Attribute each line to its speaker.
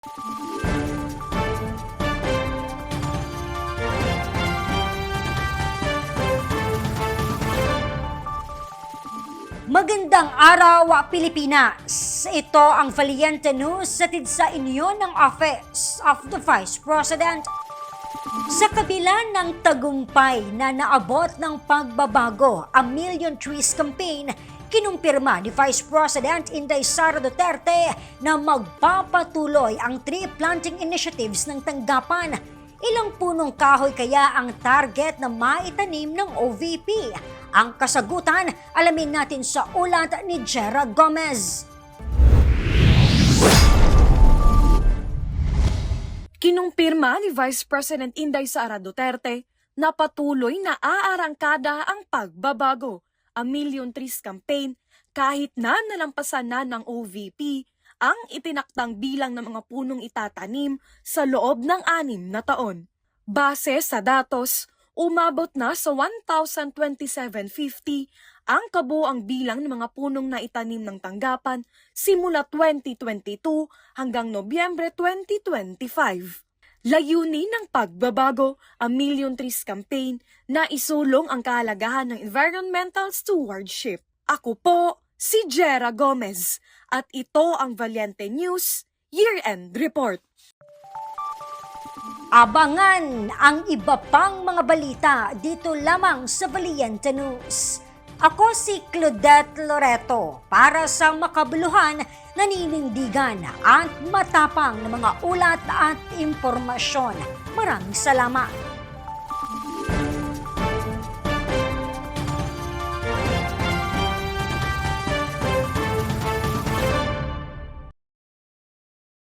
Speaker 1: Magandang araw, Pilipinas! Ito ang Valiente News hatid sa inyo ng Office of the Vice President. Sa kabila ng tagumpay na naabot ng pagbabago, ang Million Trees Campaign, kinumpirma ni Vice President Inday Sara Duterte na magpapatuloy ang tree planting initiatives ng tanggapan. Ilang punong kahoy kaya ang target na maitanim ng OVP? Ang kasagutan, alamin natin sa ulat ni Jera Gomez.
Speaker 2: Kinumpirma ni Vice President Inday Sara Duterte na patuloy na aarangkada ang pagbabago, ang Million Trees Campaign, kahit na nalampasan na ng OVP ang itinaktang bilang ng mga punong itatanim sa loob ng 6 na taon. Base sa datos, umabot na sa 1,027.50 ang kabuoang bilang ng mga punong naitanim ng tanggapan simula 2022 hanggang Nobyembre 2025. Layunin ng pagbabago ang Million Trees Campaign na isulong ang kahalagahan ng environmental stewardship. Ako po si Jera Gomez at ito ang Valiente News Year-End Report.
Speaker 1: Abangan ang iba pang mga balita dito lamang sa Valiente News. Ako si Claudette Loreto para sa makabuluhan, naninindigan at matapang na mga ulat at impormasyon. Maraming salamat.